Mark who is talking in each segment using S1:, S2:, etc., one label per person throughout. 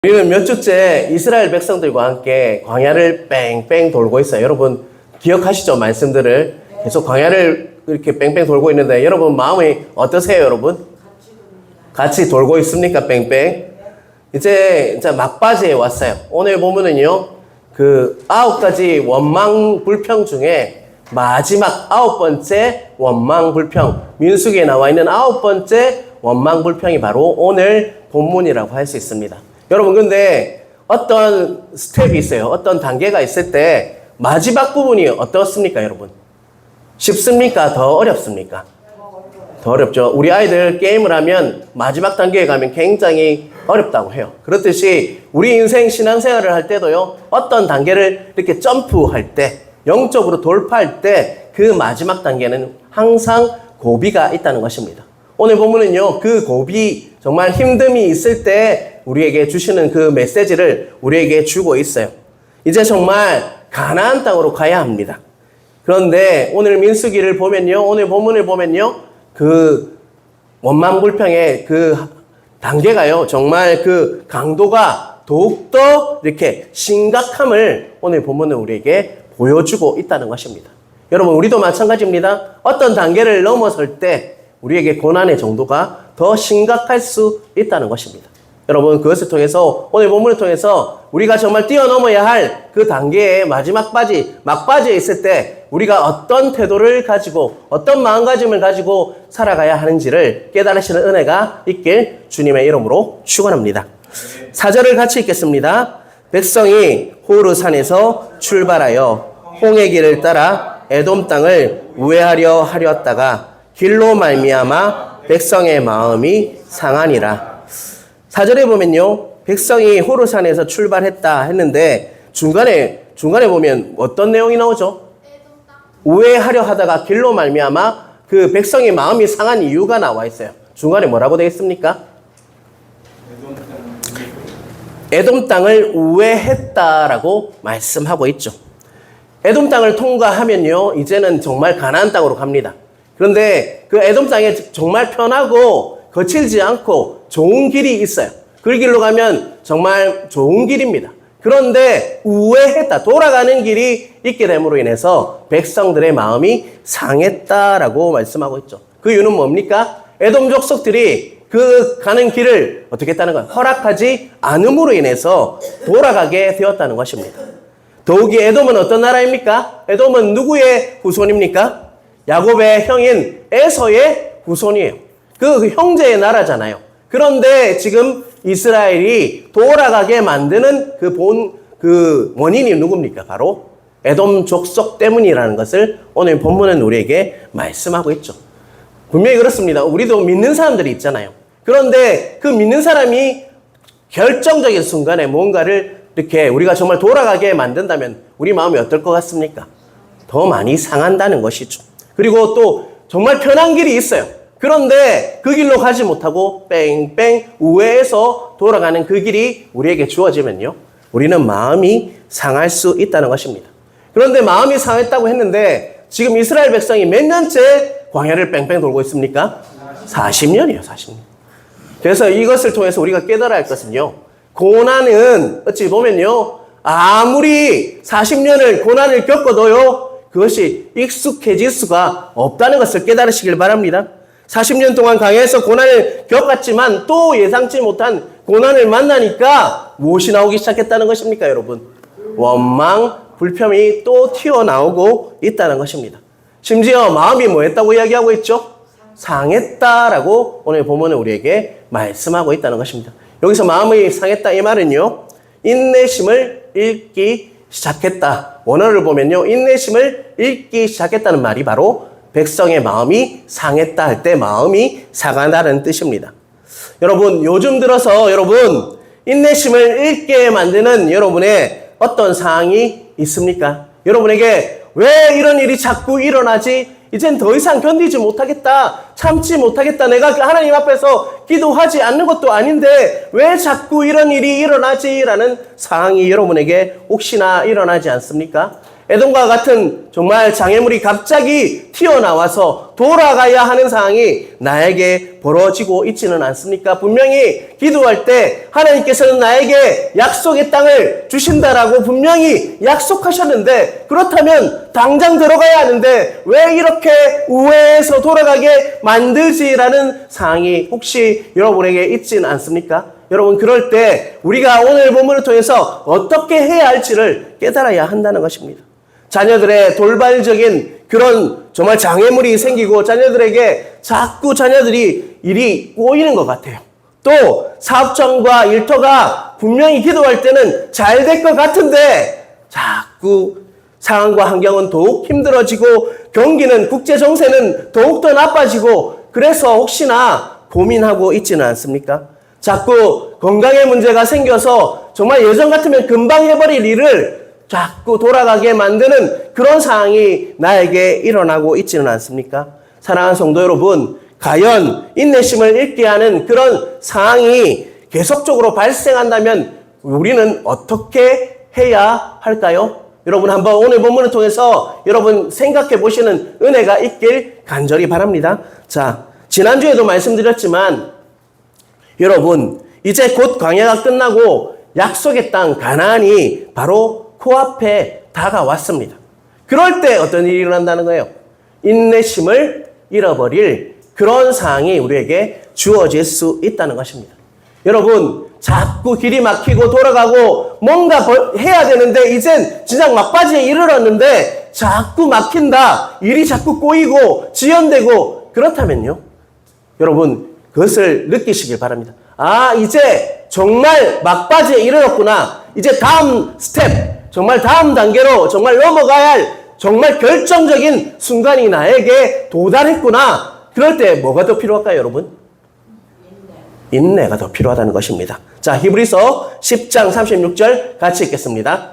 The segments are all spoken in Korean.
S1: 우리는 몇 주째 이스라엘 백성들과 함께 광야를 뺑뺑 돌고 있어요. 여러분 기억하시죠? 말씀들을 계속 광야를 이렇게 뺑뺑 돌고 있는데 여러분 마음이 어떠세요? 여러분? 같이 돌고 있습니까? 뺑뺑. 이제 막바지에 왔어요. 오늘 보면은요, 그 9가지 원망 불평 중에 마지막 9번째 원망 불평, 민수기에 나와 있는 9번째 원망 불평이 바로 오늘 본문이라고 할 수 있습니다. 여러분 근데 어떤 스텝이 있어요. 어떤 단계가 있을 때 마지막 부분이 어떻습니까, 여러분? 쉽습니까? 더 어렵습니까? 더 어렵죠. 우리 아이들 게임을 하면 마지막 단계에 가면 굉장히 어렵다고 해요. 그렇듯이 우리 인생 신앙생활을 할 때도요, 어떤 단계를 이렇게 점프할 때, 영적으로 돌파할 때 그 마지막 단계는 항상 고비가 있다는 것입니다. 오늘 보면은요, 그 고비, 정말 힘듦이 있을 때 우리에게 주시는 그 메시지를 우리에게 주고 있어요. 이제 정말 가나안 땅으로 가야 합니다. 그런데 오늘 민수기를 보면요, 오늘 본문을 보면요, 그 원망불평의 그 단계가요, 정말 그 강도가 더욱더 이렇게 심각함을 오늘 본문은 우리에게 보여주고 있다는 것입니다. 여러분, 우리도 마찬가지입니다. 어떤 단계를 넘어설 때 우리에게 고난의 정도가 더 심각할 수 있다는 것입니다. 여러분, 그것을 통해서, 오늘 본문을 통해서 우리가 정말 뛰어넘어야 할 그 단계의 마지막 막바지에 있을 때 우리가 어떤 태도를 가지고, 어떤 마음가짐을 가지고 살아가야 하는지를 깨달으시는 은혜가 있길 주님의 이름으로 축원합니다. 4절을 같이 읽겠습니다. 백성이 호르산에서 출발하여 홍해 길을 따라 에돔 땅을 우회하려 하렸다가 길로 말미암아 백성의 마음이 상하니라. 4절에 보면요, 백성이 호르산에서 출발했다 했는데 중간에 보면 어떤 내용이 나오죠? 우회하려 하다가 길로 말미암아 그 백성의 마음이 상한 이유가 나와 있어요. 중간에 뭐라고 되어 있습니까? 에돔 땅을 우회했다라고 말씀하고 있죠. 에돔 땅을 통과하면요, 이제는 정말 가나안 땅으로 갑니다. 그런데 그 에돔 땅에 정말 편하고 거칠지 않고 좋은 길이 있어요. 그 길로 가면 정말 좋은 길입니다. 그런데 우회했다, 돌아가는 길이 있게 됨으로 인해서 백성들의 마음이 상했다라고 말씀하고 있죠. 그 이유는 뭡니까? 에돔 족속들이 그 가는 길을 어떻게 했다는 거예요? 허락하지 않음으로 인해서 돌아가게 되었다는 것입니다. 더욱이 에돔은 어떤 나라입니까? 에돔은 누구의 후손입니까? 야곱의 형인 에서의 후손이에요. 그 형제의 나라잖아요. 그런데 지금 이스라엘이 돌아가게 만드는 그 원인이 누굽니까? 바로 에돔 족속 때문이라는 것을 오늘 본문은 우리에게 말씀하고 있죠. 분명히 그렇습니다. 우리도 믿는 사람들이 있잖아요. 그런데 그 믿는 사람이 결정적인 순간에 뭔가를 이렇게 우리가 정말 돌아가게 만든다면 우리 마음이 어떨 것 같습니까? 더 많이 상한다는 것이죠. 그리고 또 정말 편한 길이 있어요. 그런데 그 길로 가지 못하고 뺑뺑 우회해서 돌아가는 그 길이 우리에게 주어지면요, 우리는 마음이 상할 수 있다는 것입니다. 그런데 마음이 상했다고 했는데 지금 이스라엘 백성이 몇 년째 광야를 뺑뺑 돌고 있습니까? 40년이에요, 40년. 그래서 이것을 통해서 우리가 깨달아야 할 것은요, 고난은 어찌 보면요, 아무리 40년을 고난을 겪어도요, 그것이 익숙해질 수가 없다는 것을 깨달으시길 바랍니다. 40년 동안 광야에서 고난을 겪었지만 또 예상치 못한 고난을 만나니까 무엇이 나오기 시작했다는 것입니까, 여러분? 원망, 불평이 또 튀어나오고 있다는 것입니다. 심지어 마음이 뭐했다고 이야기하고 있죠? 상했다라고 오늘 본문은 우리에게 말씀하고 있다는 것입니다. 여기서 마음이 상했다 이 말은요, 인내심을 잃기 시작했다. 원어를 보면요, 인내심을 잃기 시작했다는 말이 바로 백성의 마음이 상했다 할 때 마음이 상하다는 뜻입니다. 여러분, 요즘 들어서 여러분 인내심을 잃게 만드는 여러분의 어떤 상황이 있습니까? 여러분에게 왜 이런 일이 자꾸 일어나지? 이젠 더 이상 견디지 못하겠다. 참지 못하겠다. 내가 하나님 앞에서 기도하지 않는 것도 아닌데 왜 자꾸 이런 일이 일어나지? 라는 상황이 여러분에게 혹시나 일어나지 않습니까? 에돔과 같은 정말 장애물이 갑자기 튀어나와서 돌아가야 하는 상황이 나에게 벌어지고 있지는 않습니까? 분명히 기도할 때 하나님께서는 나에게 약속의 땅을 주신다라고 분명히 약속하셨는데, 그렇다면 당장 들어가야 하는데 왜 이렇게 우회해서 돌아가게 만들지라는 상황이 혹시 여러분에게 있지는 않습니까? 여러분, 그럴 때 우리가 오늘 본문을 통해서 어떻게 해야 할지를 깨달아야 한다는 것입니다. 자녀들의 돌발적인 그런 정말 장애물이 생기고 자녀들에게 자꾸 자녀들이 일이 꼬이는 것 같아요. 또 사업장과 일터가 분명히 기도할 때는 잘 될 것 같은데 자꾸 상황과 환경은 더욱 힘들어지고 경기는 국제 정세는 더욱더 나빠지고, 그래서 혹시나 고민하고 있지는 않습니까? 자꾸 건강에 문제가 생겨서 정말 예전 같으면 금방 해버릴 일을 자꾸 돌아가게 만드는 그런 상황이 나에게 일어나고 있지는 않습니까? 사랑하는 성도 여러분, 과연 인내심을 잃게 하는 그런 상황이 계속적으로 발생한다면 우리는 어떻게 해야 할까요? 여러분, 한번 오늘 본문을 통해서 여러분 생각해 보시는 은혜가 있길 간절히 바랍니다. 자, 지난주에도 말씀드렸지만 여러분, 이제 곧 광야가 끝나고 약속의 땅 가나안이 바로 코앞에 다가왔습니다. 그럴 때 어떤 일이 일어난다는 거예요? 인내심을 잃어버릴 그런 상황이 우리에게 주어질 수 있다는 것입니다. 여러분, 자꾸 길이 막히고 돌아가고 뭔가 해야 되는데 이젠 진짜 막바지에 이르렀는데 자꾸 막힌다, 일이 자꾸 꼬이고 지연되고, 그렇다면요, 여러분, 그것을 느끼시길 바랍니다. 아, 이제 정말 막바지에 이르렀구나. 이제 다음 스텝, 정말 다음 단계로 정말 넘어가야 할 정말 결정적인 순간이 나에게 도달했구나. 그럴 때 뭐가 더 필요할까요, 여러분? 인내가 더 필요하다는 것입니다. 자, 히브리서 10장 36절 같이 읽겠습니다.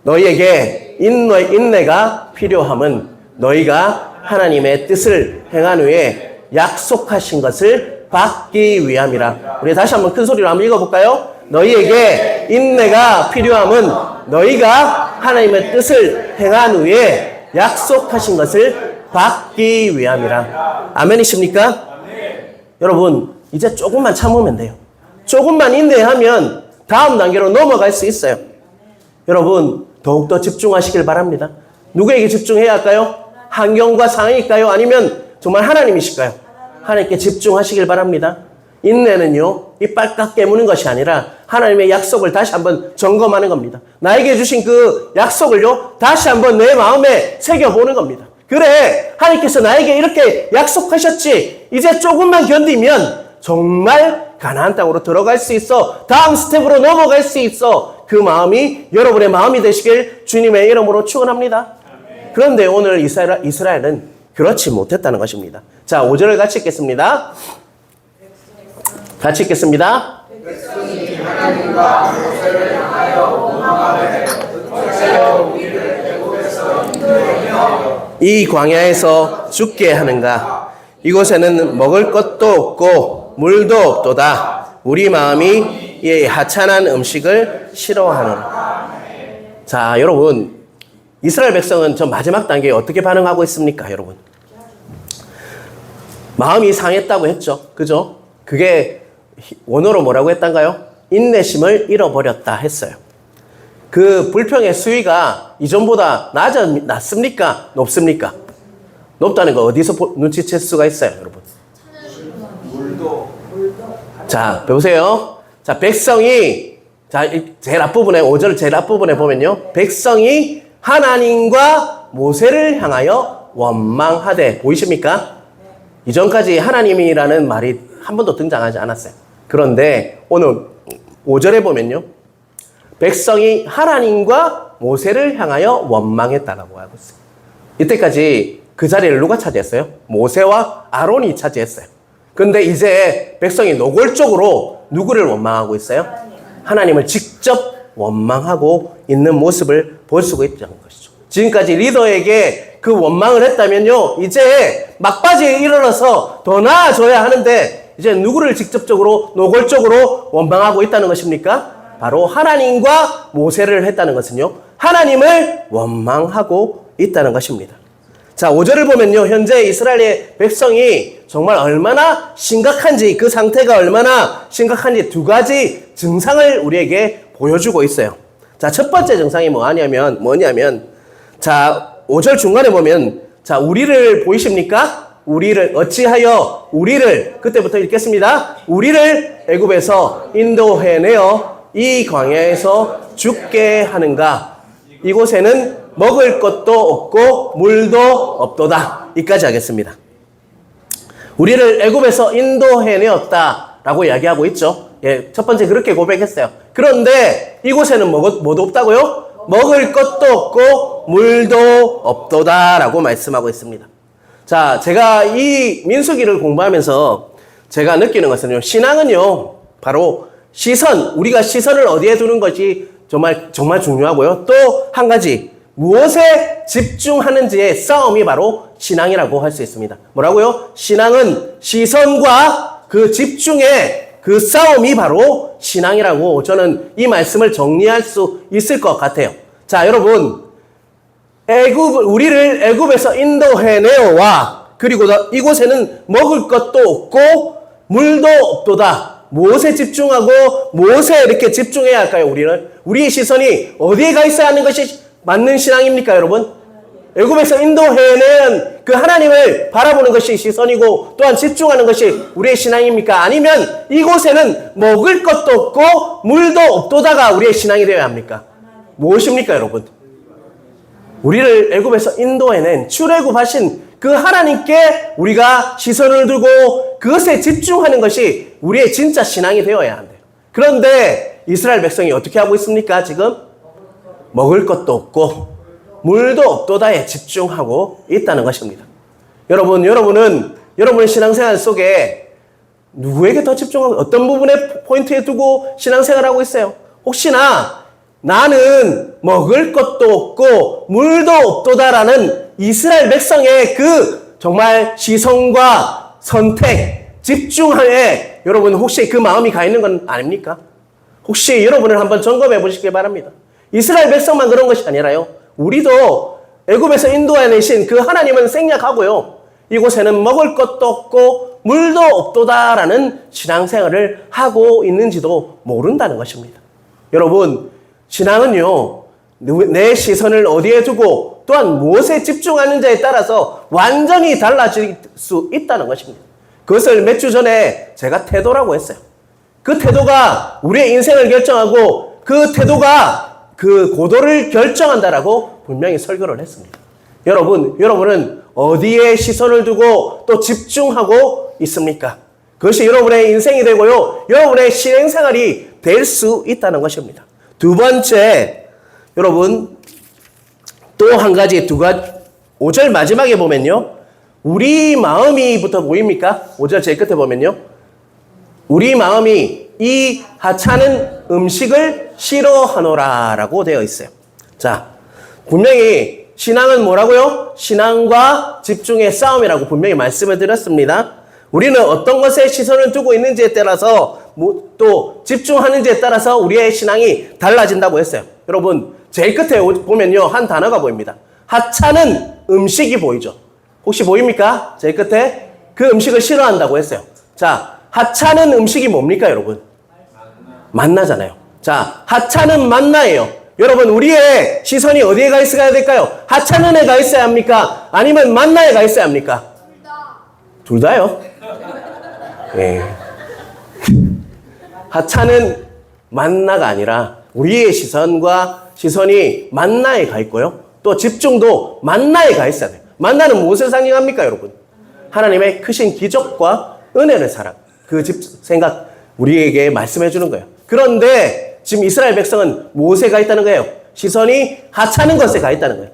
S1: 너희에게 인내가 필요함은 너희가 하나님의 뜻을 행한 후에 약속하신 것을 받기 위함이라. 우리 다시 한번 큰 소리로 한번 읽어볼까요? 너희에게 인내가 필요함은 너희가 하나님의 뜻을 행한 후에 약속하신 것을 받기 위함이라. 아멘이십니까? 여러분, 이제 조금만 참으면 돼요. 조금만 인내하면 다음 단계로 넘어갈 수 있어요. 여러분, 더욱더 집중하시길 바랍니다. 누구에게 집중해야 할까요? 환경과 상황일까요? 아니면 정말 하나님이실까요? 하나님께 집중하시길 바랍니다. 인내는요, 이빨 깨무는 것이 아니라 하나님의 약속을 다시 한번 점검하는 겁니다. 나에게 주신 그 약속을요, 다시 한번 내 마음에 새겨보는 겁니다. 그래, 하나님께서 나에게 이렇게 약속하셨지. 이제 조금만 견디면 정말 가나안 땅으로 들어갈 수 있어. 다음 스텝으로 넘어갈 수 있어. 그 마음이 여러분의 마음이 되시길 주님의 이름으로 축원합니다. 그런데 오늘 이스라엘은 그렇지 못했다는 것입니다. 자, 5절을 같이 읽겠습니다. 같이 읽겠습니다. 백성이 하나님과 모세를 향하여 원망하되 어찌하여 우리를 애굽에서 인도하며 이 광야에서 죽게 하는가? 이곳에는 먹을 것도 없고 물도 없도다. 우리 마음이 이 하찮은 음식을 싫어하노라. 자, 여러분, 이스라엘 백성은 저 마지막 단계에 어떻게 반응하고 있습니까, 여러분? 마음이 상했다고 했죠. 그죠? 그게 원어로 뭐라고 했단가요? 인내심을 잃어버렸다 했어요. 그 불평의 수위가 이전보다 낮습니까? 높습니까? 높다는 거 어디서 눈치챌 수가 있어요, 여러분? 자, 보세요. 자, 백성이, 자, 제일 앞부분에, 5절 제일 앞부분에 보면요. 백성이 하나님과 모세를 향하여 원망하되, 보이십니까? 이전까지 하나님이라는 말이 한 번도 등장하지 않았어요. 그런데 오늘 5절에 보면요. 백성이 하나님과 모세를 향하여 원망했다라고 하고 있어요. 이때까지 그 자리를 누가 차지했어요? 모세와 아론이 차지했어요. 근데 이제 백성이 노골적으로 누구를 원망하고 있어요? 하나님을 직접 원망하고 있는 모습을 볼 수가 있다는 것이죠. 지금까지 리더에게 그 원망을 했다면요, 이제 막바지에 이르러서 더 나아져야 하는데 이제 누구를 직접적으로 노골적으로 원망하고 있다는 것입니까? 바로 하나님과 모세를 했다는 것은요, 하나님을 원망하고 있다는 것입니다. 자, 5절을 보면요. 현재 이스라엘의 백성이 정말 얼마나 심각한지, 그 상태가 얼마나 심각한지 두 가지 증상을 우리에게 보여주고 있어요. 자, 첫 번째 증상이 뭐냐면, 자, 5절 중간에 보면, 자, 우리를 보이십니까? 우리를, 어찌하여 우리를, 그때부터 읽겠습니다. 우리를 애굽에서 인도해내어 이 광야에서 죽게 하는가? 이곳에는 먹을 것도 없고 물도 없도다. 이까지 하겠습니다. 우리를 애굽에서 인도해내었다라고 이야기하고 있죠. 예, 첫 번째 그렇게 고백했어요. 그런데 이곳에는 뭐도 없다고요? 먹을 것도 없고 물도 없도다라고 말씀하고 있습니다. 자, 제가 이 민수기를 공부하면서 제가 느끼는 것은요, 신앙은요, 바로 우리가 시선을 어디에 두는 것이 정말 중요하고요. 또 한 가지, 무엇에 집중하는지의 싸움이 바로 신앙이라고 할 수 있습니다. 뭐라고요? 신앙은 시선과 그 집중의 그 싸움이 바로 신앙이라고 저는 이 말씀을 정리할 수 있을 것 같아요. 자, 여러분, 우리를 애굽에서 인도해내어와 그리고 이곳에는 먹을 것도 없고 물도 없도다. 무엇에 집중하고 무엇에 이렇게 집중해야 할까요? 우리의 시선이 어디에 가 있어야 하는 것이 맞는 신앙입니까, 여러분? 애굽에서 인도해낸 그 하나님을 바라보는 것이 시선이고 또한 집중하는 것이 우리의 신앙입니까? 아니면 이곳에는 먹을 것도 없고 물도 없도다가 우리의 신앙이 되어야 합니까? 무엇입니까, 여러분? 우리를 애굽에서 인도해낸 출애굽하신 그 하나님께 우리가 시선을 두고 그것에 집중하는 것이 우리의 진짜 신앙이 되어야 한대요. 그런데 이스라엘 백성이 어떻게 하고 있습니까, 지금? 먹을 것도 없고 물도 없도다에 집중하고 있다는 것입니다. 여러분은 여러분의 신앙생활 속에 누구에게 더 집중하고 어떤 부분에 포인트에 두고 신앙생활하고 있어요? 혹시나 나는 먹을 것도 없고 물도 없도다라는 이스라엘 백성의 그 정말 시선과 선택, 집중하에 여러분 혹시 그 마음이 가 있는 건 아닙니까? 혹시 여러분을 한번 점검해 보시길 바랍니다. 이스라엘 백성만 그런 것이 아니라요. 우리도 애굽에서 인도해내신 그 하나님은 생략하고요. 이곳에는 먹을 것도 없고 물도 없도다라는 신앙생활을 하고 있는지도 모른다는 것입니다. 여러분, 신앙은요, 내 시선을 어디에 두고 또한 무엇에 집중하는지에 따라서 완전히 달라질 수 있다는 것입니다. 그것을 몇 주 전에 제가 태도라고 했어요. 그 태도가 우리의 인생을 결정하고 그 태도가 그 고도를 결정한다라고 분명히 설교를 했습니다. 여러분은 어디에 시선을 두고 또 집중하고 있습니까? 그것이 여러분의 인생이 되고요. 여러분의 신앙생활이 될 수 있다는 것입니다. 두 번째, 여러분, 또 한 가지, 5절 마지막에 보면요. 우리 마음이부터 보입니까? 5절 제일 끝에 보면요. 우리 마음이 이 하찮은 음식을 싫어하노라 라고 되어 있어요. 자, 분명히 신앙은 뭐라고요? 신앙과 집중의 싸움이라고 분명히 말씀을 드렸습니다. 우리는 어떤 것에 시선을 두고 있는지에 따라서 또 집중하는지에 따라서 우리의 신앙이 달라진다고 했어요. 여러분, 제일 끝에 보면요, 한 단어가 보입니다. 하찮은 음식이 보이죠? 혹시 보입니까? 제일 끝에 그 음식을 싫어한다고 했어요. 자, 하찮은 음식이 뭡니까, 여러분? 만나잖아요. 자, 하찮은 만나예요. 여러분, 우리의 시선이 어디에 가 있어야 될까요? 하찮은에 가 있어야 합니까? 아니면 만나에 가 있어야 합니까? 둘 다요. 예. 하찮은 만나가 아니라 우리의 시선이 만나에 가 있고요. 또 집중도 만나에 가 있어야 돼요. 만나는 무엇을 상징합니까, 여러분? 하나님의 크신 기적과 은혜를 사랑. 그 생각 우리에게 말씀해 주는 거예요. 그런데 지금 이스라엘 백성은 무엇에 가 있다는 거예요? 시선이 하찮은 것에 가 있다는 거예요.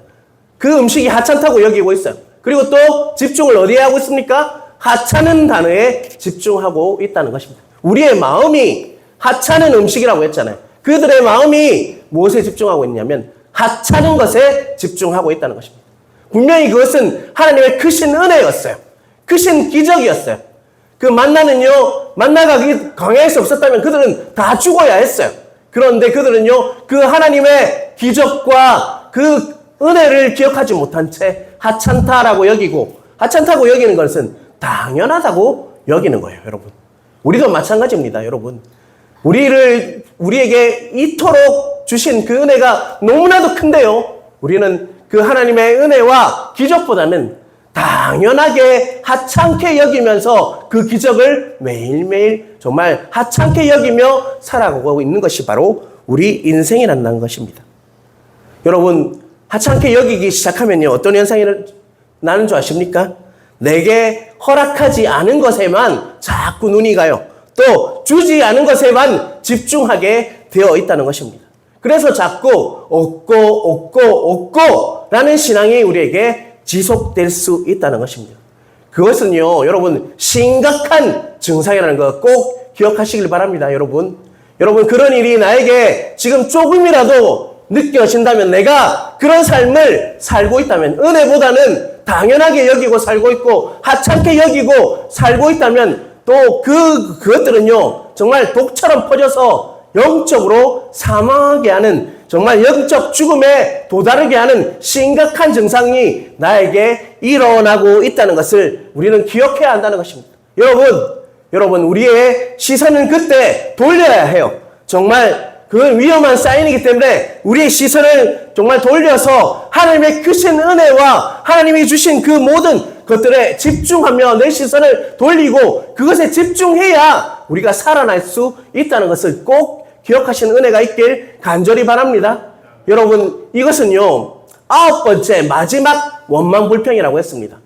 S1: 그 음식이 하찮다고 여기고 있어요. 그리고 또 집중을 어디에 하고 있습니까? 하찮은 단어에 집중하고 있다는 것입니다. 우리의 마음이 하찮은 음식이라고 했잖아요. 그들의 마음이 무엇에 집중하고 있냐면 하찮은 것에 집중하고 있다는 것입니다. 분명히 그것은 하나님의 크신 은혜였어요. 크신 기적이었어요. 그 만나가 광야에서 없었다면 그들은 다 죽어야 했어요. 그런데 그들은요, 그 하나님의 기적과 그 은혜를 기억하지 못한 채 하찮다라고 여기고, 하찮다고 여기는 것은 당연하다고 여기는 거예요, 여러분. 우리도 마찬가지입니다, 여러분. 우리에게 이토록 주신 그 은혜가 너무나도 큰데요. 우리는 그 하나님의 은혜와 기적보다는 당연하게 하찮게 여기면서 그 기적을 매일매일 정말 하찮게 여기며 살아가고 있는 것이 바로 우리 인생이라는 것입니다. 여러분, 하찮게 여기기 시작하면요, 어떤 현상이 나는 줄 아십니까? 내게 허락하지 않은 것에만 자꾸 눈이 가요. 또 주지 않은 것에만 집중하게 되어 있다는 것입니다. 그래서 자꾸 얻고 라는 신앙이 우리에게 지속될 수 있다는 것입니다. 그것은요, 여러분, 심각한 증상이라는 거 꼭 기억하시길 바랍니다, 여러분. 여러분, 그런 일이 나에게 지금 조금이라도 느껴진다면, 내가 그런 삶을 살고 있다면, 은혜보다는 당연하게 여기고 살고 있고 하찮게 여기고 살고 있다면, 또 그것들은요, 정말 독처럼 퍼져서 영적으로 사망하게 하는, 정말 영적 죽음에 도달하게 하는 심각한 증상이 나에게 일어나고 있다는 것을 우리는 기억해야 한다는 것입니다. 여러분, 우리의 시선은 그때 돌려야 해요. 정말 그건 위험한 사인이기 때문에 우리의 시선을 정말 돌려서 하나님의 크신 은혜와 하나님이 주신 그 모든 것들에 집중하며 내 시선을 돌리고 그것에 집중해야 우리가 살아날 수 있다는 것을 꼭 기억하시는 은혜가 있길 간절히 바랍니다. 여러분, 이것은요, 9번째 마지막 원망불평이라고 했습니다.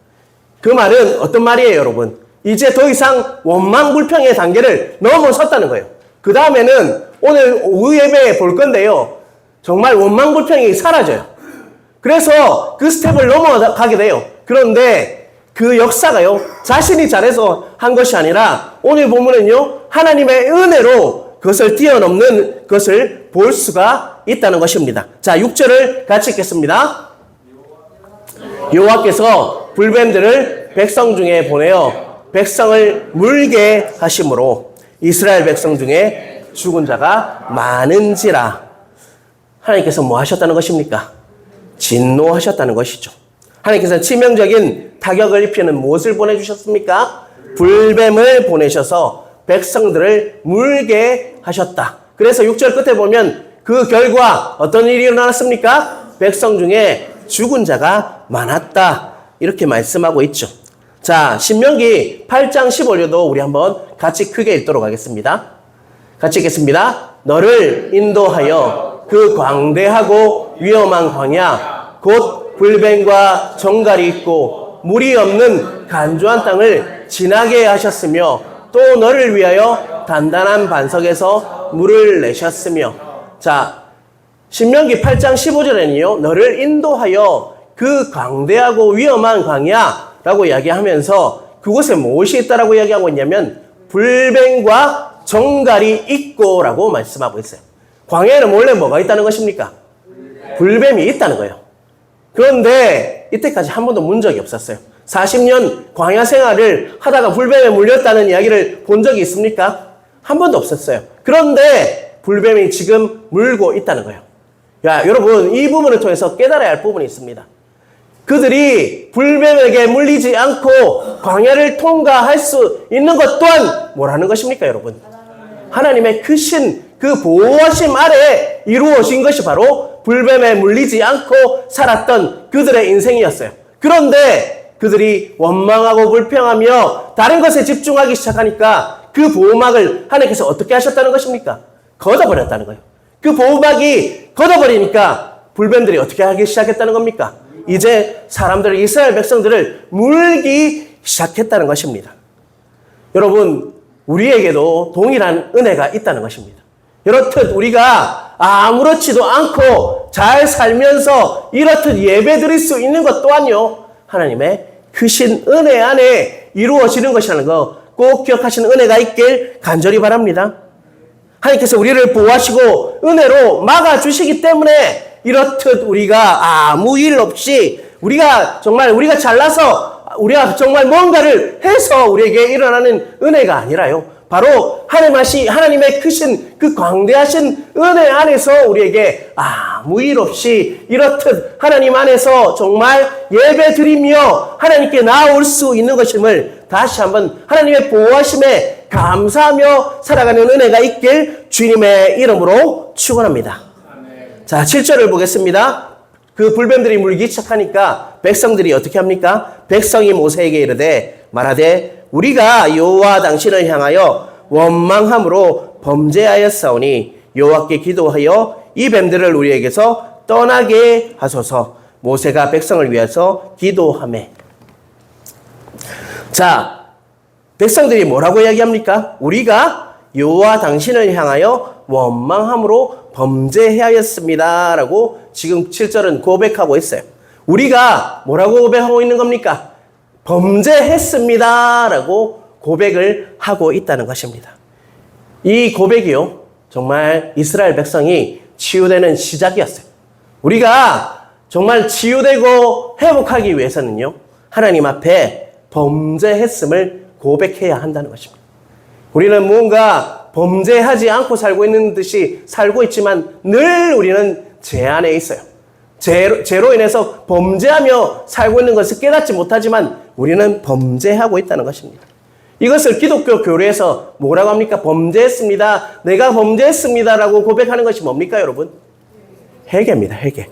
S1: 그 말은 어떤 말이에요, 여러분? 이제 더 이상 원망불평의 단계를 넘어섰다는 거예요. 그 다음에는 오늘 오후 예배에 볼 건데요, 정말 원망불평이 사라져요. 그래서 그 스텝을 넘어가게 돼요. 그런데 그 역사가요, 자신이 잘해서 한 것이 아니라 오늘 보면은요, 하나님의 은혜로 그것을 뛰어넘는 것을 볼 수가 있다는 것입니다. 자, 6절을 같이 읽겠습니다. 여호와께서 불뱀들을 백성 중에 보내어 백성을 물게 하심으로 이스라엘 백성 중에 죽은 자가 많은지라. 하나님께서 뭐 하셨다는 것입니까? 진노하셨다는 것이죠. 하나님께서 치명적인 타격을 입히는 무엇을 보내주셨습니까? 불뱀을 보내셔서 백성들을 물게 하셨다. 그래서 6절 끝에 보면 그 결과 어떤 일이 일어났습니까? 백성 중에 죽은 자가 많았다. 이렇게 말씀하고 있죠. 자, 신명기 8장 15절도 우리 한번 같이 크게 읽도록 하겠습니다. 같이 읽겠습니다. 너를 인도하여 그 광대하고 위험한 광야, 곧 불뱀과 정갈이 있고 물이 없는 간조한 땅을 지나게 하셨으며 또 너를 위하여 단단한 반석에서 물을 내셨으며. 자, 신명기 8장 15절에는요, 너를 인도하여 그 광대하고 위험한 광야라고 이야기하면서 그곳에 무엇이 있다라고 이야기하고 있냐면 불뱀과 정갈이 있고 라고 말씀하고 있어요. 광야에는 원래 뭐가 있다는 것입니까? 불뱀이 있다는 거예요. 그런데 이때까지 한 번도 문 적이 없었어요. 40년 광야 생활을 하다가 불뱀에 물렸다는 이야기를 본 적이 있습니까? 한 번도 없었어요. 그런데 불뱀이 지금 물고 있다는 거예요. 야, 여러분, 이 부분을 통해서 깨달아야 할 부분이 있습니다. 그들이 불뱀에게 물리지 않고 광야를 통과할 수 있는 것 또한 뭐라는 것입니까, 여러분? 하나님의 크신 그 보호하심 아래 이루어진 것이 바로 불뱀에 물리지 않고 살았던 그들의 인생이었어요. 그런데 그들이 원망하고 불평하며 다른 것에 집중하기 시작하니까 그 보호막을 하나님께서 어떻게 하셨다는 것입니까? 걷어버렸다는 거예요. 그 보호막이 걷어버리니까 불뱀들이 어떻게 하기 시작했다는 겁니까? 이제 사람들을, 이스라엘 백성들을 물기 시작했다는 것입니다. 여러분, 우리에게도 동일한 은혜가 있다는 것입니다. 이렇듯 우리가 아무렇지도 않고 잘 살면서 이렇듯 예배 드릴 수 있는 것 또한요, 하나님의 크신 은혜 안에 이루어지는 것이라는 거 꼭 기억하시는 은혜가 있길 간절히 바랍니다. 하나님께서 우리를 보호하시고 은혜로 막아주시기 때문에 이렇듯 우리가 아무 일 없이 우리가 잘나서 우리가 정말 뭔가를 해서 우리에게 일어나는 은혜가 아니라요, 바로 하나님의 크신 그 광대하신 은혜 안에서 우리에게 아무 일 없이 이렇듯 하나님 안에서 정말 예배 드리며 하나님께 나아올 수 있는 것임을 다시 한번 하나님의 보호하심에 감사하며 살아가는 은혜가 있길 주님의 이름으로 축원합니다. 자, 7절을 보겠습니다. 그 불뱀들이 물기 시작하니까 백성들이 어떻게 합니까? 백성이 모세에게 이르되 말하되 우리가 여호와 당신을 향하여 원망함으로 범죄하였사오니 여호와께 기도하여 이 뱀들을 우리에게서 떠나게 하소서. 모세가 백성을 위해서 기도하매. 자, 백성들이 뭐라고 이야기합니까? 우리가 여호와 당신을 향하여 원망함으로 범죄하였습니다 라고 지금 7절은 고백하고 있어요. 우리가 뭐라고 고백하고 있는 겁니까? 범죄했습니다 라고 고백을 하고 있다는 것입니다. 이 고백이요, 정말 이스라엘 백성이 치유되는 시작이었어요. 우리가 정말 치유되고 회복하기 위해서는요, 하나님 앞에 범죄했음을 고백해야 한다는 것입니다. 우리는 무언가 범죄하지 않고 살고 있는 듯이 살고 있지만 늘 우리는 죄 안에 있어요. 죄로 인해서 범죄하며 살고 있는 것을 깨닫지 못하지만 우리는 범죄하고 있다는 것입니다. 이것을 기독교 교리에서 뭐라고 합니까? 범죄했습니다. 내가 범죄했습니다. 라고 고백하는 것이 뭡니까, 여러분? 회개입니다, 회개.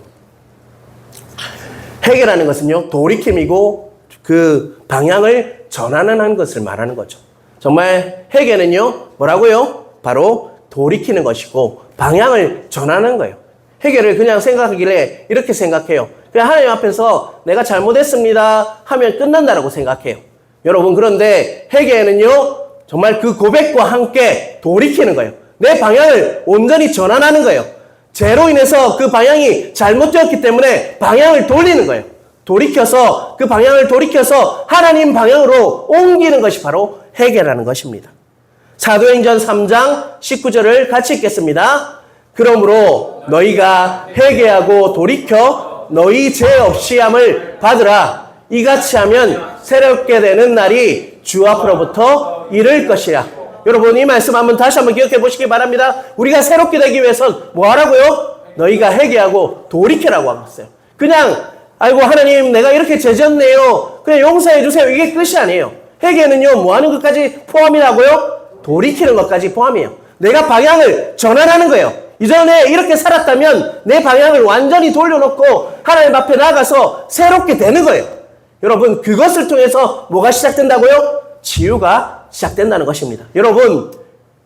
S1: 회개라는 것은요, 돌이킴이고 그 방향을 전환하는 것을 말하는 거죠. 정말 회개는요, 뭐라고요? 바로 돌이키는 것이고 방향을 전환하는 거예요. 회개를 그냥 생각하길래 이렇게 생각해요. 그냥 하나님 앞에서 내가 잘못했습니다 하면 끝난다라고 생각해요. 여러분, 그런데 회개는요, 정말 그 고백과 함께 돌이키는 거예요. 내 방향을 온전히 전환하는 거예요. 죄로 인해서 그 방향이 잘못되었기 때문에 방향을 돌리는 거예요. 돌이켜서, 그 방향을 돌이켜서 하나님 방향으로 옮기는 것이 바로 회개라는 것입니다. 사도행전 3장 19절을 같이 읽겠습니다. 그러므로 너희가 회개하고 돌이켜 너희 죄 없이 함을 받으라. 이같이 하면 새롭게 되는 날이 주 앞으로부터 이를 것이라. 여러분, 이 말씀 다시 한번 기억해 보시기 바랍니다. 우리가 새롭게 되기 위해서 뭐 하라고요? 너희가 회개하고 돌이키라고 하고 있어요. 그냥 아이고 하나님 내가 이렇게 죄졌네요, 그냥 용서해 주세요, 이게 끝이 아니에요. 회개는요, 뭐 하는 것까지 포함이라고요? 돌이키는 것까지 포함이에요. 내가 방향을 전환하는 거예요. 이전에 이렇게 살았다면 내 방향을 완전히 돌려놓고 하나님 앞에 나가서 새롭게 되는 거예요. 여러분, 그것을 통해서 뭐가 시작된다고요? 치유가 시작된다는 것입니다. 여러분,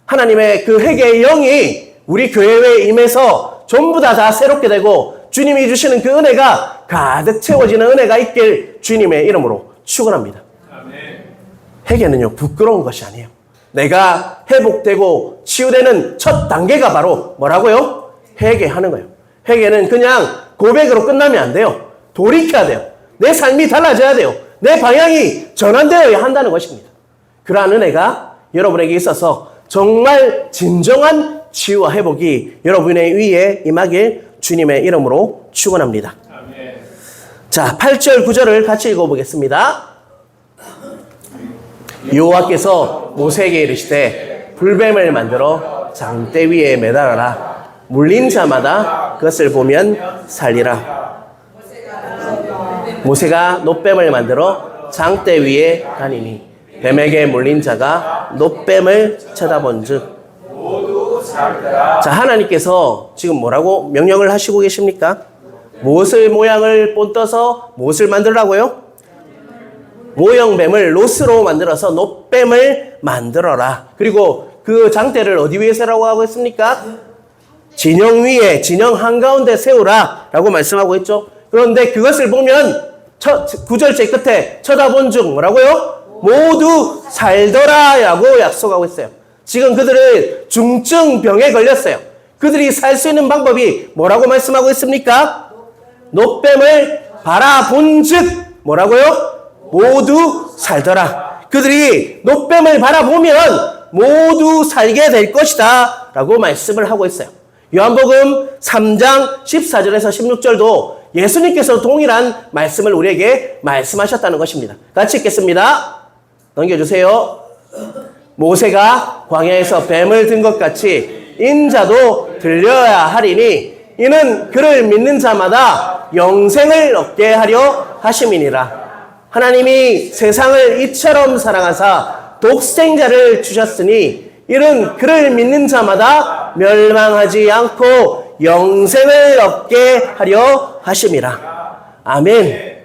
S1: 하나님의 그 회개의 영이 우리 교회에 임해서 전부 다 새롭게 되고 주님이 주시는 그 은혜가 가득 채워지는 은혜가 있길 주님의 이름으로 축원합니다. 회개는요, 부끄러운 것이 아니에요. 내가 회복되고 치유되는 첫 단계가 바로 뭐라고요? 회개하는 거예요. 회개는 그냥 고백으로 끝나면 안 돼요. 돌이켜야 돼요. 내 삶이 달라져야 돼요. 내 방향이 전환되어야 한다는 것입니다. 그러한 은혜가 여러분에게 있어서 정말 진정한 치유와 회복이 여러분의 위에 임하길 주님의 이름으로 축원합니다. 자, 8절 9절을 같이 읽어보겠습니다. 여호와께서 모세에게 이르시되 불뱀을 만들어 장대 위에 매달아라. 물린 자마다 그것을 보면 살리라. 모세가 놋뱀을 만들어 장대 위에 다니니 뱀에게 물린 자가 놋뱀을 쳐다본즉. 자, 하나님께서 지금 뭐라고 명령을 하시고 계십니까? 무엇을 모양을 본떠서 무엇을 만들라고요? 모형뱀을 롯으로 만들어서 놋뱀을 만들어라. 그리고 그 장대를 어디 위에 세라고 하고 있습니까? 진영 위에, 진영 한가운데 세우라 라고 말씀하고 있죠. 그런데 그것을 보면 9절째 끝에 쳐다본 중 뭐라고요? 모두 살더라 라고 약속하고 있어요. 지금 그들은 중증병에 걸렸어요. 그들이 살 수 있는 방법이 뭐라고 말씀하고 있습니까? 놋뱀을 바라본 즉 뭐라고요? 모두 살더라. 그들이 놋뱀을 바라보면 모두 살게 될 것이다 라고 말씀을 하고 있어요. 요한복음 3장 14절에서 16절도 예수님께서 동일한 말씀을 우리에게 말씀하셨다는 것입니다. 같이 읽겠습니다. 넘겨주세요. 모세가 광야에서 뱀을 든 것 같이 인자도 들려야 하리니 이는 그를 믿는 자마다 영생을 얻게 하려 하심이니라. 하나님이 세상을 이처럼 사랑하사 독생자를 주셨으니 이는 그를 믿는 자마다 멸망하지 않고 영생을 얻게 하려 하심이라. 아멘.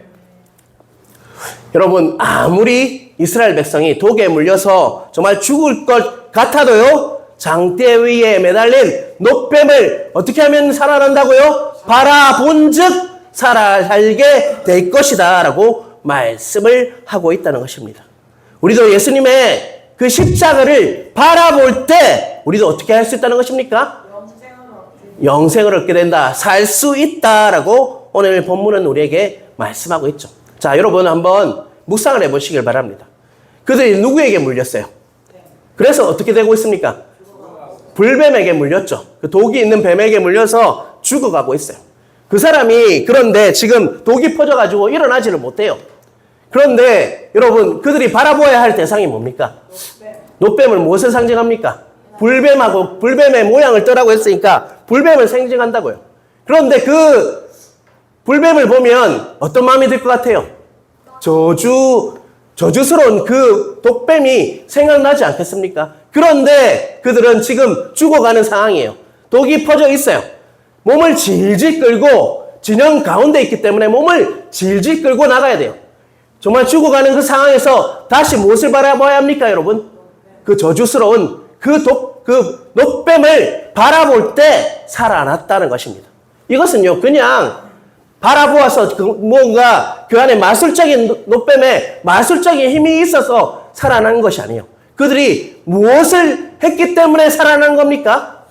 S1: 여러분, 아무리 이스라엘 백성이 독에 물려서 정말 죽을 것 같아도요, 장대 위에 매달린 놋뱀을 어떻게 하면 살아난다고요? 바라본즉 살게 될 것이다 라고 말씀을 하고 있다는 것입니다. 우리도 예수님의 그 십자가를 바라볼 때 우리도 어떻게 할 수 있다는 것입니까? 영생을 얻게 된다, 살 수 있다라고 오늘 본문은 우리에게 말씀하고 있죠. 자, 여러분 한번 묵상을 해보시길 바랍니다. 그들이 누구에게 물렸어요? 그래서 어떻게 되고 있습니까? 불뱀에게 물렸죠. 그 독이 있는 뱀에게 물려서 죽어가고 있어요. 그 사람이 그런데 지금 독이 퍼져가지고 일어나지를 못해요. 그런데 여러분, 그들이 바라보아야 할 대상이 뭡니까? 놋뱀을 무엇을 상징합니까? 불뱀하고 불뱀의 모양을 떠라고 했으니까 불뱀을 상징한다고요. 그런데 그 불뱀을 보면 어떤 마음이 들 것 같아요? 저주스러운 그 독뱀이 생각나지 않겠습니까? 그런데 그들은 지금 죽어가는 상황이에요. 독이 퍼져 있어요. 몸을 질질 끌고 진영 가운데 있기 때문에 몸을 질질 끌고 나가야 돼요. 정말 죽어가는 그 상황에서 다시 무엇을 바라봐야 합니까, 여러분? 그 저주스러운 그 놋뱀을 바라볼 때 살아났다는 것입니다. 이것은요, 그냥 바라보아서 뭔가 그 안에 마술적인 놋뱀에 마술적인 힘이 있어서 살아난 것이 아니에요. 그들이 무엇을 했기 때문에 살아난 겁니까?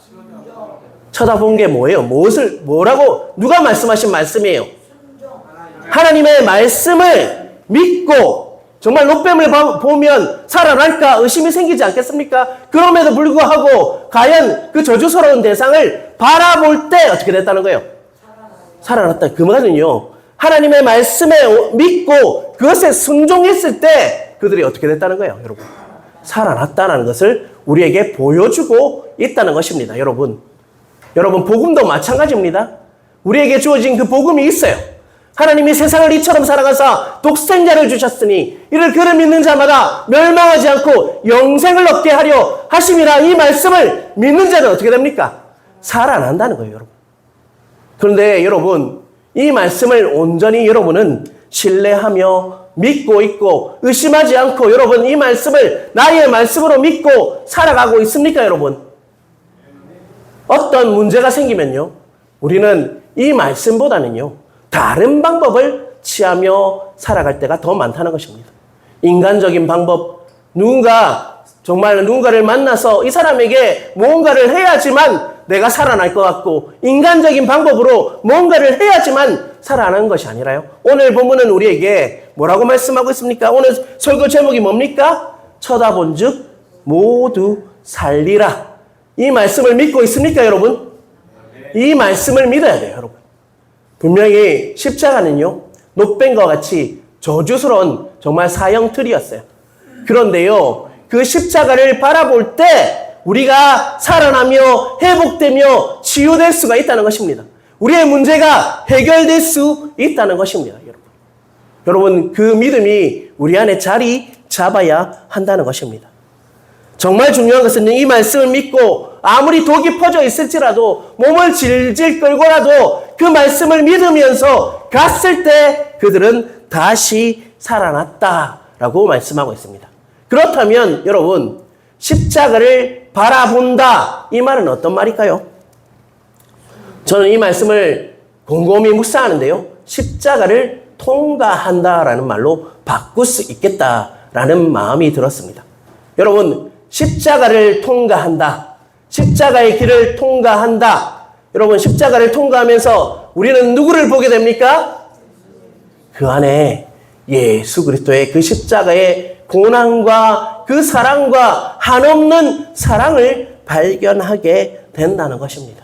S1: 쳐다본 게 뭐예요? 뭐라고, 누가 말씀하신 말씀이에요? 하나님의 말씀을 믿고 정말 놋뱀을 보면 살아날까 의심이 생기지 않겠습니까? 그럼에도 불구하고 과연 그 저주스러운 대상을 바라볼 때 어떻게 됐다는 거예요? 살아났다. 그 말은요, 하나님의 말씀에 믿고 그것에 순종했을 때 그들이 어떻게 됐다는 거예요, 여러분? 살아났다는 것을 우리에게 보여주고 있다는 것입니다, 여러분. 여러분, 복음도 마찬가지입니다. 우리에게 주어진 그 복음이 있어요. 하나님이 세상을 이처럼 사랑하사 독생자를 주셨으니 이를 그를 믿는 자마다 멸망하지 않고 영생을 얻게 하려 하심이라. 이 말씀을 믿는 자는 어떻게 됩니까? 살아난다는 거예요, 여러분. 그런데 여러분, 이 말씀을 온전히 여러분은 신뢰하며 믿고 있고 의심하지 않고 여러분 이 말씀을 나의 말씀으로 믿고 살아가고 있습니까, 여러분? 어떤 문제가 생기면요, 우리는 이 말씀보다는요, 다른 방법을 취하며 살아갈 때가 더 많다는 것입니다. 인간적인 방법, 정말 누군가를 만나서 이 사람에게 무언가를 해야지만 내가 살아날 것 같고, 인간적인 방법으로 뭔가를 해야지만 살아나는 것이 아니라요. 오늘 본문은 우리에게 뭐라고 말씀하고 있습니까? 오늘 설교 제목이 뭡니까? 쳐다본즉 모두 살리라. 이 말씀을 믿고 있습니까, 여러분? 이 말씀을 믿어야 돼요, 여러분. 분명히 십자가는요, 놋뱀과 같이 저주스러운 정말 사형틀이었어요. 그런데요, 그 십자가를 바라볼 때 우리가 살아나며 회복되며 치유될 수가 있다는 것입니다. 우리의 문제가 해결될 수 있다는 것입니다, 여러분. 여러분, 그 믿음이 우리 안에 자리 잡아야 한다는 것입니다. 정말 중요한 것은 이 말씀을 믿고 아무리 독이 퍼져 있을지라도 몸을 질질 끌고라도 그 말씀을 믿으면서 갔을 때 그들은 다시 살아났다라고 말씀하고 있습니다. 그렇다면 여러분, 십자가를 바라본다, 이 말은 어떤 말일까요? 저는 이 말씀을 곰곰이 묵상하는데요, 십자가를 통과한다라는 말로 바꿀 수 있겠다라는 마음이 들었습니다. 여러분, 십자가를 통과한다, 십자가의 길을 통과한다. 여러분, 십자가를 통과하면서 우리는 누구를 보게 됩니까? 그 안에 예수 그리스도의 그 십자가의 고난과 그 사랑과 한없는 사랑을 발견하게 된다는 것입니다.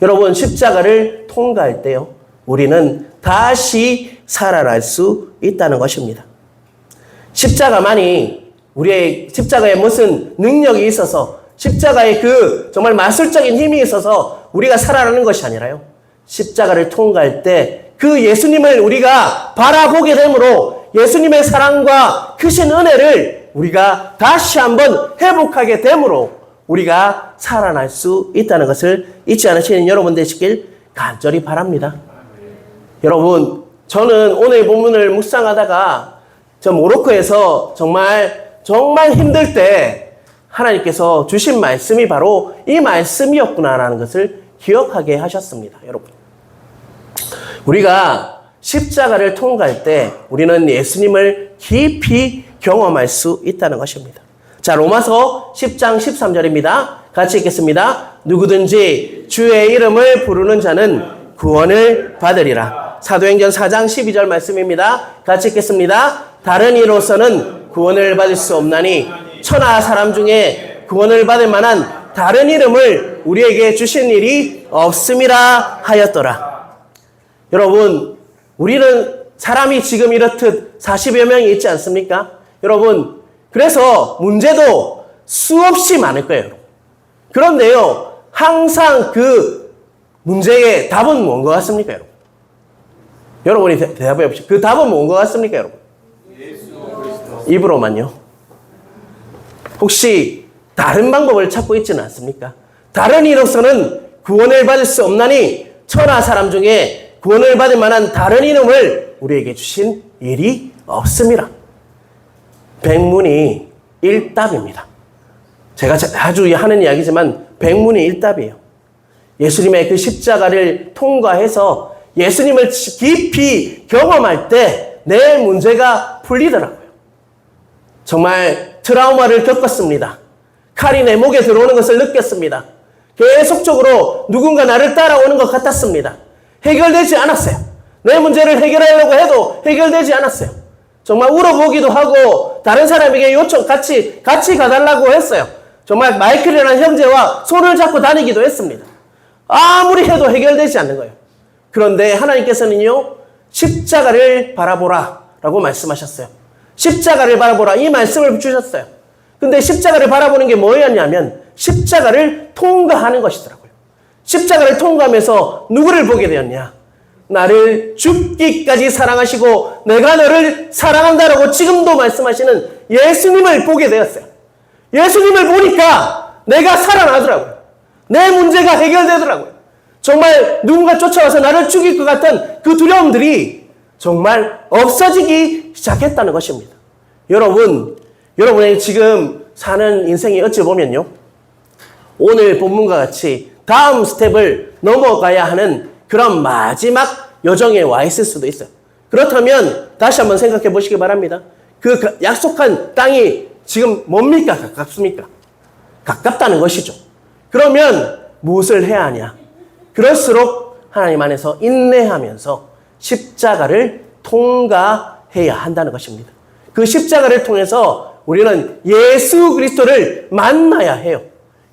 S1: 여러분, 십자가를 통과할 때요, 우리는 다시 살아날 수 있다는 것입니다. 십자가만이 우리의 십자가에 무슨 능력이 있어서 십자가에 그 정말 마술적인 힘이 있어서 우리가 살아나는 것이 아니라요, 십자가를 통과할 때 그 예수님을 우리가 바라보게 되므로 예수님의 사랑과 크신 은혜를 우리가 다시 한번 회복하게 되므로 우리가 살아날 수 있다는 것을 잊지 않으시는 여러분 되시길 간절히 바랍니다. 여러분, 저는 오늘 본문을 묵상하다가 저 모로코에서 정말 힘들 때 하나님께서 주신 말씀이 바로 이 말씀이었구나라는 것을 기억하게 하셨습니다. 여러분, 우리가 십자가를 통과할 때 우리는 예수님을 깊이 경험할 수 있다는 것입니다. 자, 로마서 10장 13절입니다. 같이 읽겠습니다. 누구든지 주의 이름을 부르는 자는 구원을 받으리라. 사도행전 4장 12절 말씀입니다. 같이 읽겠습니다. 다른 이로서는 구원을 받을 수 없나니 천하 사람 중에 구원을 받을 만한 다른 이름을 우리에게 주신 일이 없음이라 하였더라. 여러분, 우리는 사람이 지금 이렇듯 40여 명이 있지 않습니까? 여러분, 그래서 문제도 수없이 많을 거예요. 그런데요, 항상 그 문제의 답은 뭔 것 같습니까, 여러분? 여러분이 대답해 보십시오. 그 답은 뭔 것 같습니까, 여러분? 입으로만요. 혹시 다른 방법을 찾고 있지는 않습니까? 다른 이로서는 구원을 받을 수 없나니 천하 사람 중에 구원을 받을 만한 다른 이름을 우리에게 주신 일이 없습니다. 백문이 일답입니다. 제가 자주 하는 이야기지만 백문이 일답이에요. 예수님의 그 십자가를 통과해서 예수님을 깊이 경험할 때 내 문제가 풀리더라고요. 정말 트라우마를 겪었습니다. 칼이 내 목에 들어오는 것을 느꼈습니다. 계속적으로 누군가 나를 따라오는 것 같았습니다. 해결되지 않았어요. 내 문제를 해결하려고 해도 해결되지 않았어요. 정말 울어보기도 하고 다른 사람에게 같이 가달라고 했어요. 정말 마이클이라는 형제와 손을 잡고 다니기도 했습니다. 아무리 해도 해결되지 않는 거예요. 그런데 하나님께서는요, 십자가를 바라보라 라고 말씀하셨어요. 십자가를 바라보라, 이 말씀을 주셨어요. 근데 십자가를 바라보는 게 뭐였냐면 십자가를 통과하는 것이더라고요. 십자가를 통과하면서 누구를 보게 되었냐? 나를 죽기까지 사랑하시고 내가 너를 사랑한다라고 지금도 말씀하시는 예수님을 보게 되었어요. 예수님을 보니까 내가 살아나더라고요. 내 문제가 해결되더라고요. 정말 누군가 쫓아와서 나를 죽일 것 같은 그 두려움들이 정말 없어지기 시작했다는 것입니다. 여러분의 지금 사는 인생이 어찌 보면요, 오늘 본문과 같이 다음 스텝을 넘어가야 하는 그런 마지막 여정에 와 있을 수도 있어요. 그렇다면 다시 한번 생각해 보시기 바랍니다. 그 약속한 땅이 지금 뭡니까? 가깝습니까? 가깝다는 것이죠. 그러면 무엇을 해야 하냐? 그럴수록 하나님 안에서 인내하면서 십자가를 통과해야 한다는 것입니다. 그 십자가를 통해서 우리는 예수 그리스도를 만나야 해요.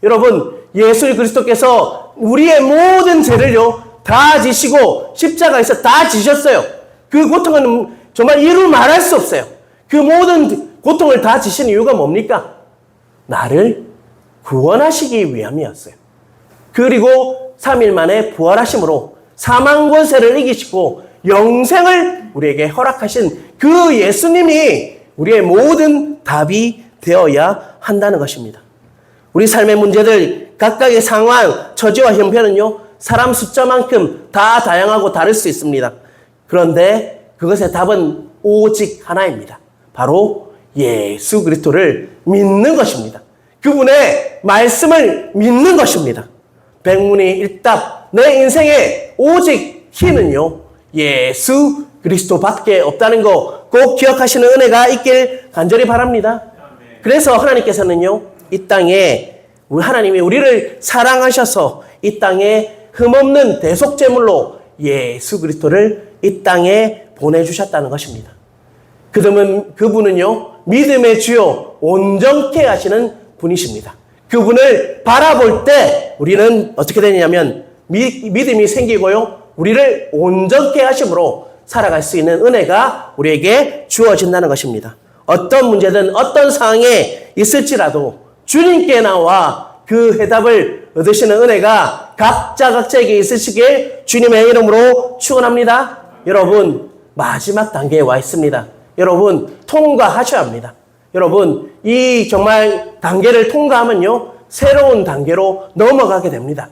S1: 여러분, 예수 그리스도께서 우리의 모든 죄를요 다 지시고 십자가에서 다 지셨어요. 그 고통은 정말 이루 말할 수 없어요. 그 모든 고통을 다 지신 이유가 뭡니까? 나를 구원하시기 위함이었어요. 그리고 3일 만에 부활하심으로 사망 권세를 이기시고 영생을 우리에게 허락하신 그 예수님이 우리의 모든 답이 되어야 한다는 것입니다. 우리 삶의 문제들, 각각의 상황, 처지와 형편은요, 사람 숫자만큼 다 다양하고 다를 수 있습니다. 그런데 그것의 답은 오직 하나입니다. 바로 예수 그리스도를 믿는 것입니다. 그분의 말씀을 믿는 것입니다. 백문이 일답, 내 인생의 오직 힘은요, 예수 그리스도밖에 없다는 거 꼭 기억하시는 은혜가 있길 간절히 바랍니다. 그래서 하나님께서는요, 이 땅에 하나님이 우리를 사랑하셔서 이 땅에 흠없는 대속제물로 예수 그리스도를 이 땅에 보내주셨다는 것입니다. 그분은요, 믿음의 주요 온전케 하시는 분이십니다. 그분을 바라볼 때 우리는 어떻게 되냐면 믿음이 생기고요, 우리를 온전케 하심으로 살아갈 수 있는 은혜가 우리에게 주어진다는 것입니다. 어떤 문제든 어떤 상황에 있을지라도 주님께 나와 그 해답을 얻으시는 은혜가 각자에게 있으시길 주님의 이름으로 축원합니다. 여러분, 마지막 단계에 와 있습니다. 여러분, 통과하셔야 합니다. 여러분, 이 정말 단계를 통과하면요, 새로운 단계로 넘어가게 됩니다.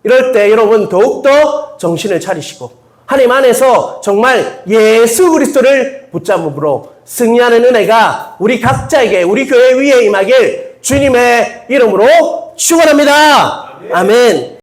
S1: 이럴 때 여러분 더욱더 정신을 차리시고 하나님 안에서 정말 예수 그리스도를 붙잡음으로 승리하는 은혜가 우리 각자에게, 우리 교회 위에 임하길 주님의 이름으로 축원합니다. 아멘.